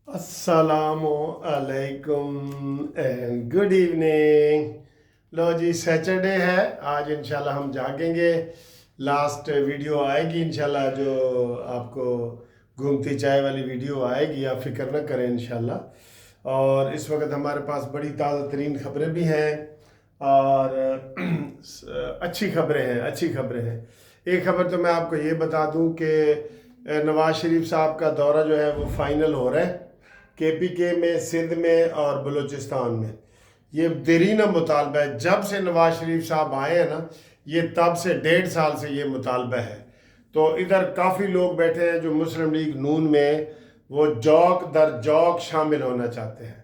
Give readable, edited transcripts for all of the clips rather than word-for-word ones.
अस्सलामु अलैकुम and good evening. लो जी, सैटरडे है आज, इंशाल्लाह हम जागेंगे। लास्ट वीडियो आएगी इंशाल्लाह, जो आपको घूमती चाय वाली वीडियो आएगी, आप फिक्र न करें इंशाल्लाह। और इस वक्त हमारे पास बड़ी ताज़ा तरीन खबरें भी हैं और अच्छी खबरें हैं। एक खबर तो मैं आपको ये बता दूं कि नवाज शरीफ साहब का दौरा जो है वो फाइनल हो रहा है KPK में, सिंध में और बलूचिस्तान में। ये देरीना मुतालबा है, जब से नवाज शरीफ साहब आए हैं ना, ये तब से 1.5 साल से ये मुतालबा है। तो इधर काफ़ी लोग बैठे हैं जो मुस्लिम लीग नून में वो जौक दर जौक शामिल होना चाहते हैं।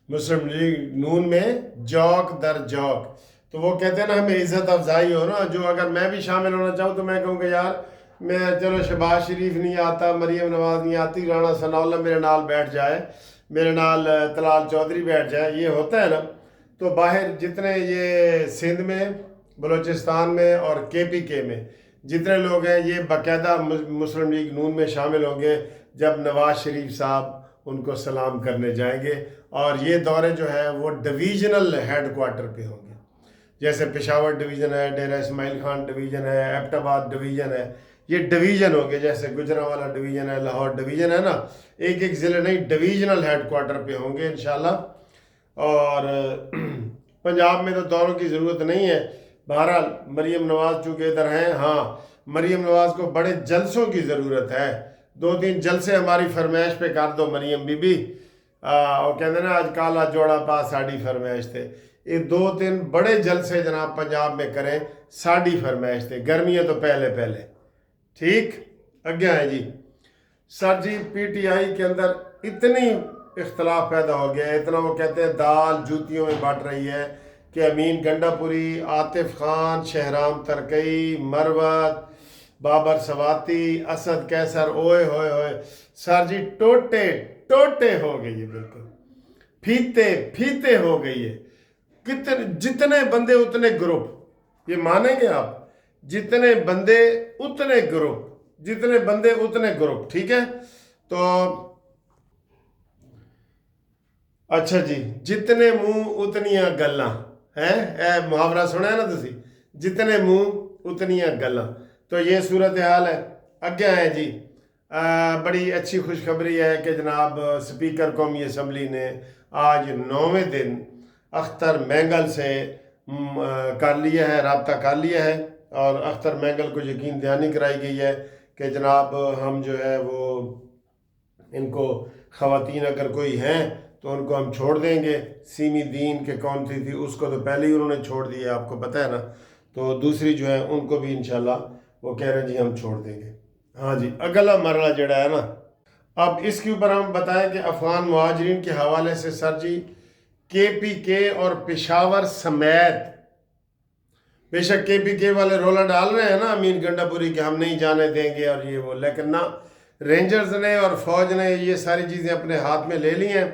मुस्लिम लीग नून में जौक दर जौक, तो वो कहते हैं ना हमें इज़्ज़त अफजाई हो ना, जो अगर मैं भी शामिल होना चाहूँ तो मैं कहूँगा यार मैं, चलो शहबाज शरीफ नहीं आता, मरीम नवाज नहीं आती, राणा सनाउल्लाह मेरे नाल बैठ जाए, मेरे नाल तलाल चौधरी बैठ जाए, ये होता है ना। तो बाहर जितने ये सिंध में, बलूचिस्तान में और KPK में जितने लोग हैं, ये बाकायदा मुस्लिम लीग नून में शामिल होंगे जब नवाज शरीफ साहब उनको सलाम करने जाएंगे। और ये दौरे जो है वो डिवीज़नल हेड क्वार्टर पे होंगे, जैसे पेशावर डिवीज़न है, डेरा इस्माइल खान डिवीज़न है, एबटाबाद डिवीज़न है, ये डिवीज़न हो गए। जैसे गुजरांवाला डिवीज़न है, लाहौर डिवीज़न है ना, एक एक ज़िले नहीं, डिवीज़नल हेड क्वार्टर पे होंगे इंशाल्लाह। और पंजाब में तो दौरों की ज़रूरत नहीं है। बहरहाल मरीम नवाज़ चूँकि इधर हैं, हाँ मरीम नवाज़ को बड़े जलसों की ज़रूरत है। 2-3 जलसे हमारी फरमाइश पे कर दो मरीम बीबी। वो कहते ना आज काला जोड़ा पा साड़ी फरमाइश थे। ये 2-3 बड़े जलसे जनाब पंजाब में करें, साड़ी फरमाइश थे। गर्मियाँ तो पहले पहले ठीक अगे है जी। सर जी PTI के अंदर इतनी इख्तलाफ पैदा हो गया है, इतना वो कहते हैं दाल जूतियों में बट रही है कि अमीन गंडापुरी, आतिफ खान, शहराम तरकई, मरवत, बाबर सवाती, असद कैसर, ओए होए होए सर जी टोटे टोटे हो गई है, बिल्कुल फीते फीते हो गई है। कितने जितने बंदे उतने ग्रुप, ये मानेंगे आप? जितने बंदे उतने ग्रुप, जितने बंदे उतने ग्रुप, ठीक है। तो अच्छा जी, जितने मुंह उतनियां गल्लां हैं, ए मुहावरा सुना है ना तुसी, जितने मुंह उतनियां गल्लां। तो ये सूरत हाल है। अगे है जी, बड़ी अच्छी खुशखबरी है कि जनाब स्पीकर कौमी असम्बली ने आज 9वें दिन अख्तर मैंगल से कर लिया है, रब्ता कर लिया है। और अख्तर मैंगल को यकीन दहानी कराई गई है कि जनाब हम जो है वो इनको, ख़वातीन अगर कोई हैं तो उनको हम छोड़ देंगे। सीमी दीन के कौन सी थी, उसको तो पहले ही उन्होंने छोड़ दिया, आपको पता है ना। तो दूसरी जो है उनको भी इंशाल्लाह वो कह रहे हैं जी हम छोड़ देंगे। हाँ जी, अगला मरला जड़ा है ना, अब इसके ऊपर हम बताएं कि अफगान मुहाजिरीन के हवाले से सर जी KPK और पेशावर समेत, बेशक KPK वाले रोला डाल रहे हैं ना अमीन गंडापुरी के हम नहीं जाने देंगे और ये वो, लेकिन ना, रेंजर्स ने और फौज ने ये सारी चीज़ें अपने हाथ में ले ली हैं।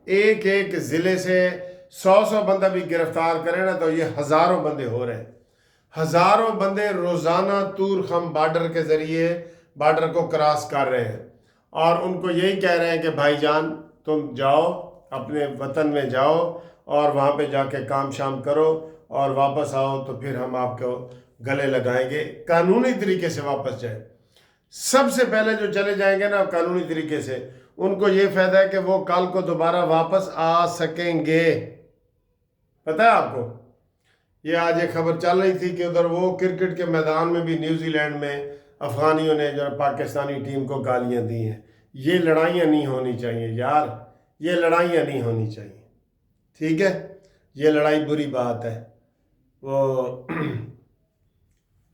एक एक ज़िले से 100 बंदा भी गिरफ्तार करें ना तो ये हज़ारों बंदे हो रहे हैं। हज़ारों बंदे रोज़ाना तूर खम बॉर्डर के ज़रिए बॉर्डर को क्रॉस कर रहे हैं और उनको यही कह रहे हैं कि भाईजान तुम जाओ अपने वतन में जाओ और वहाँ पे जाके काम शाम करो और वापस आओ तो फिर हम आपको गले लगाएंगे, कानूनी तरीके से वापस जाए। सबसे पहले जो चले जाएंगे ना कानूनी तरीके से, उनको ये फ़ायदा है कि वो कल को दोबारा वापस आ सकेंगे। पता है आपको, ये आज एक खबर चल रही थी कि उधर वो क्रिकेट के मैदान में भी न्यूजीलैंड में अफ़गानियों ने जो पाकिस्तानी टीम को गालियां दी हैं। ये लड़ाइयाँ नहीं होनी चाहिए यार, ये लड़ाइयाँ नहीं होनी चाहिए, ठीक है। ये लड़ाई बुरी बात है, वो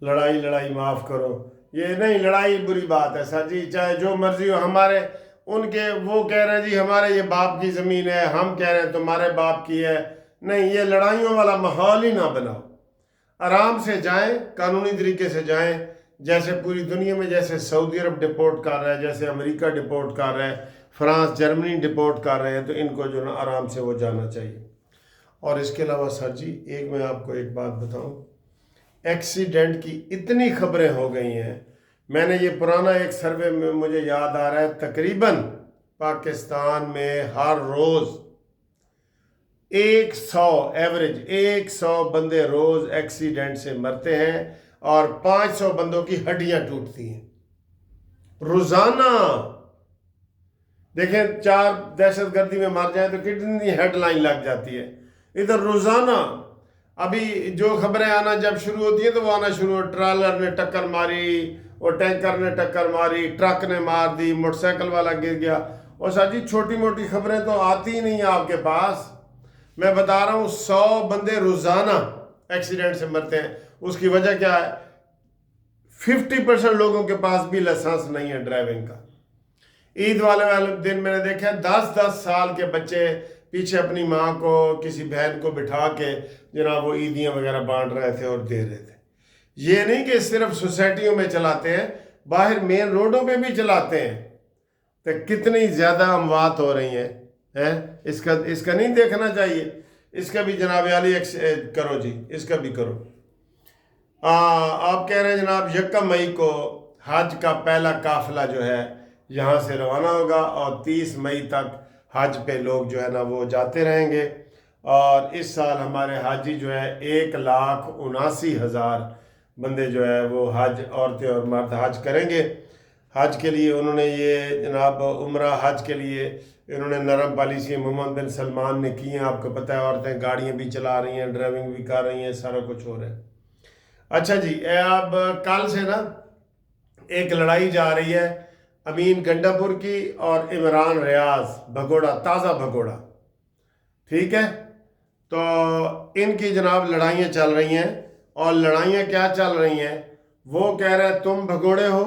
लड़ाई लड़ाई माफ़ करो, ये नहीं, लड़ाई बुरी बात है सर जी, चाहे जो मर्जी हो। हमारे उनके वो कह रहे हैं जी हमारे ये बाप की ज़मीन है, हम कह रहे हैं तुम्हारे बाप की है। नहीं, ये लड़ाइयों वाला माहौल ही ना बनाओ। आराम से जाएं, कानूनी तरीके से जाएं, जैसे पूरी दुनिया में, जैसे सऊदी अरब डिपोर्ट कर रहा है, जैसे अमेरिका डिपोर्ट कर रहा है, फ्रांस जर्मनी डिपोर्ट कर रहे हैं, तो इनको जो ना आराम से वो जाना चाहिए। और इसके अलावा सर जी एक मैं आपको एक बात बताऊं, एक्सीडेंट की इतनी खबरें हो गई हैं। मैंने ये पुराना एक सर्वे में मुझे याद आ रहा है, तकरीबन پاکستان میں ہر روز 100 ایوریج 100 بندے روز ایکسیڈنٹ سے مرتے ہیں اور 500 بندوں کی ہڈیاں ٹوٹتی ہیں روزانہ. دیکھیں 4 دہشت گردی میں مر جائیں تو کتنی ہیڈ لائن لگ جاتی ہے. ادھر روزانہ ابھی جو خبریں آنا جب شروع ہوتی ہیں تو وہ آنا شروع ہو, ٹرالر نے ٹکر ماری, اور ٹینکر نے ٹکر ماری, ٹرک نے مار دی, موٹر سائیکل والا گر گیا. اور سر جی چھوٹی موٹی خبریں تو آتی ہی نہیں ہیں آپ کے پاس. میں بتا رہا ہوں 100 بندے روزانہ ایکسیڈنٹ سے مرتے ہیں. اس کی وجہ کیا ہے؟ 50% لوگوں کے پاس بھی لائسنس نہیں ہے ڈرائیونگ کا. عید والے دن میں نے دیکھا 10 سال کے بچے پیچھے اپنی ماں کو کسی بہن کو بٹھا کے جناب وہ عیدیاں وغیرہ بانٹ رہے تھے اور دے رہے تھے. یہ نہیں کہ صرف سوسائٹیوں میں چلاتے ہیں, باہر مین روڈوں پہ بھی چلاتے ہیں. تو کتنی زیادہ اموات ہو رہی ہیں. اس کا نہیں دیکھنا چاہیے. اس کا بھی جناب عالی کرو جی, اس کا بھی کرو. آپ کہہ رہے ہیں جناب 1 مئی کو حج کا پہلا قافلہ جو ہے یہاں سے روانہ ہوگا اور 30 مئی تک حج پہ لوگ جو ہے نا وہ جاتے رہیں گے. اور اس سال ہمارے حاجی جو ہے 1,79,000 بندے جو ہے وہ حج, عورتیں اور مرد حج کریں گے. حج کے لیے انہوں نے یہ جناب عمرہ حج کے لیے انہوں نے نرم پالیسی محمد بن سلمان نے کی ہیں. آپ کو پتہ ہے عورتیں گاڑیاں بھی چلا رہی ہیں, ڈرائیونگ بھی کر رہی ہیں, سارا کچھ ہو رہا ہے. اچھا جی, اب کل سے نا ایک لڑائی جا رہی ہے امین گنڈاپور کی اور عمران ریاض بھگوڑا, تازہ بھگوڑا, ٹھیک ہے. تو ان کی جناب لڑائیاں چل رہی ہیں. اور لڑائیاں کیا چل رہی ہیں؟ وہ کہہ رہے ہیں تم بھگوڑے ہو,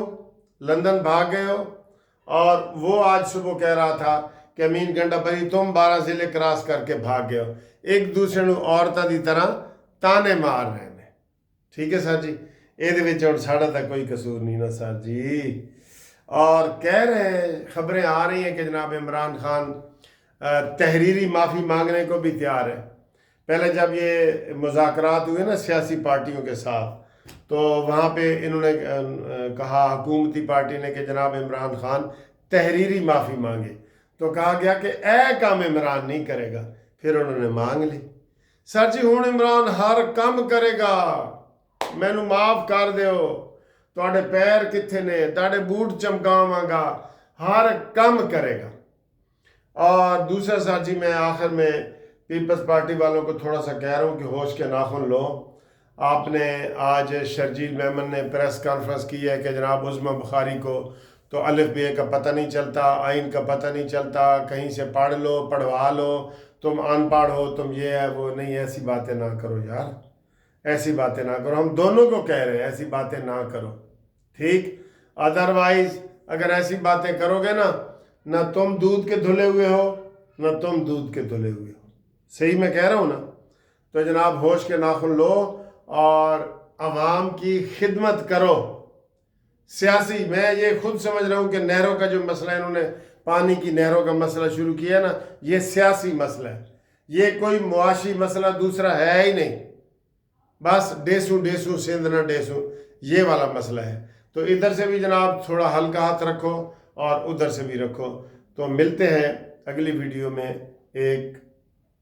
لندن بھاگ گئے ہو. اور وہ آج صبح کہہ رہا تھا کہ امین گنڈاپوری تم 12 ضلع کراس کر کے بھاگ گئے ہو. ایک دوسرے نو عورتوں کی طرح تانے مار رہے ہیں. ٹھیک ہے سر جی, یہ ساڑھا تک کوئی قصور نہیں نا سر جی. اور کہہ رہے ہیں, خبریں آ رہی ہیں کہ جناب عمران خان تحریری معافی مانگنے کو بھی تیار ہے. پہلے جب یہ مذاکرات ہوئے نا سیاسی پارٹیوں کے ساتھ تو وہاں پہ انہوں نے کہا حکومتی پارٹی نے کہ جناب عمران خان تحریری معافی مانگے. تو کہا گیا کہ کام عمران نہیں کرے گا. پھر انہوں نے مانگ لی. سر جی ہوں عمران ہر کام کرے گا, مینو معاف کر دیو, تواڈے پیر کتھے نے, تواڈے بوٹ چمکاواں گا, ہر کام کرے گا. اور دوسرا سر جی میں آخر میں پیپلز پارٹی والوں کو تھوڑا سا کہہ رہا ہوں کہ ہوش کے ناخن لو. آپ نے آج شرجیل میمن نے پریس کانفرنس کی ہے کہ جناب عظمیٰ بخاری کو تو الف بے کا پتہ نہیں چلتا, آئین کا پتہ نہیں چلتا, کہیں سے پڑھ لو پڑھوا لو, تم ان پڑھ ہو, تم یہ ہے وہ نہیں. ایسی باتیں نہ کرو یار, ایسی باتیں نہ کرو. ہم دونوں کو کہہ رہے ہیں ایسی باتیں نہ کرو, ٹھیک. ادروائز اگر ایسی باتیں کرو گے نا, نہ تم دودھ کے دھلے ہوئے ہو نہ تم دودھ کے دھلے ہوئے ہو. صحیح میں کہہ رہا ہوں نا. تو جناب ہوش کے ناخن لو اور عوام کی خدمت کرو. سیاسی میں یہ خود سمجھ رہا ہوں کہ نہروں کا جو مسئلہ انہوں نے پانی کی نہروں کا مسئلہ شروع کیا ہے نا, یہ سیاسی مسئلہ ہے. یہ کوئی معاشی مسئلہ دوسرا ہے ہی نہیں. بس ڈیسوں سندھ نہ ڈیسوں, یہ والا مسئلہ ہے. تو ادھر سے بھی جناب تھوڑا ہلکا ہاتھ رکھو اور ادھر سے بھی رکھو. تو ملتے ہیں اگلی ویڈیو میں, ایک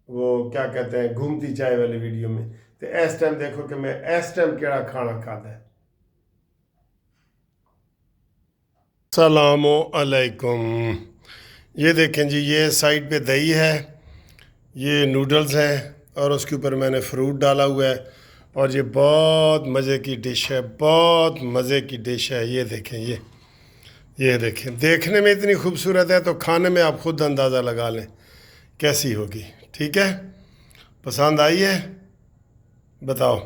وہ کیا کہتے ہیں گھومتی چائے والی ویڈیو میں. تو اس ٹائم دیکھو کہ میں اس ٹائم کیڑا کھانا کھاتا ہے. السلام علیکم. یہ دیکھیں جی, یہ سائڈ پہ دہی ہے, یہ نوڈلز ہیں اور اس کے اوپر میں نے فروٹ ڈالا ہوا ہے. اور یہ بہت مزے کی ڈش ہے, بہت مزے کی ڈش ہے. یہ دیکھیں, یہ دیکھیں, دیکھنے میں اتنی خوبصورت ہے تو کھانے میں آپ خود اندازہ لگا لیں کیسی ہوگی. ٹھیک ہے, پسند آئی ہے؟ بتاؤ.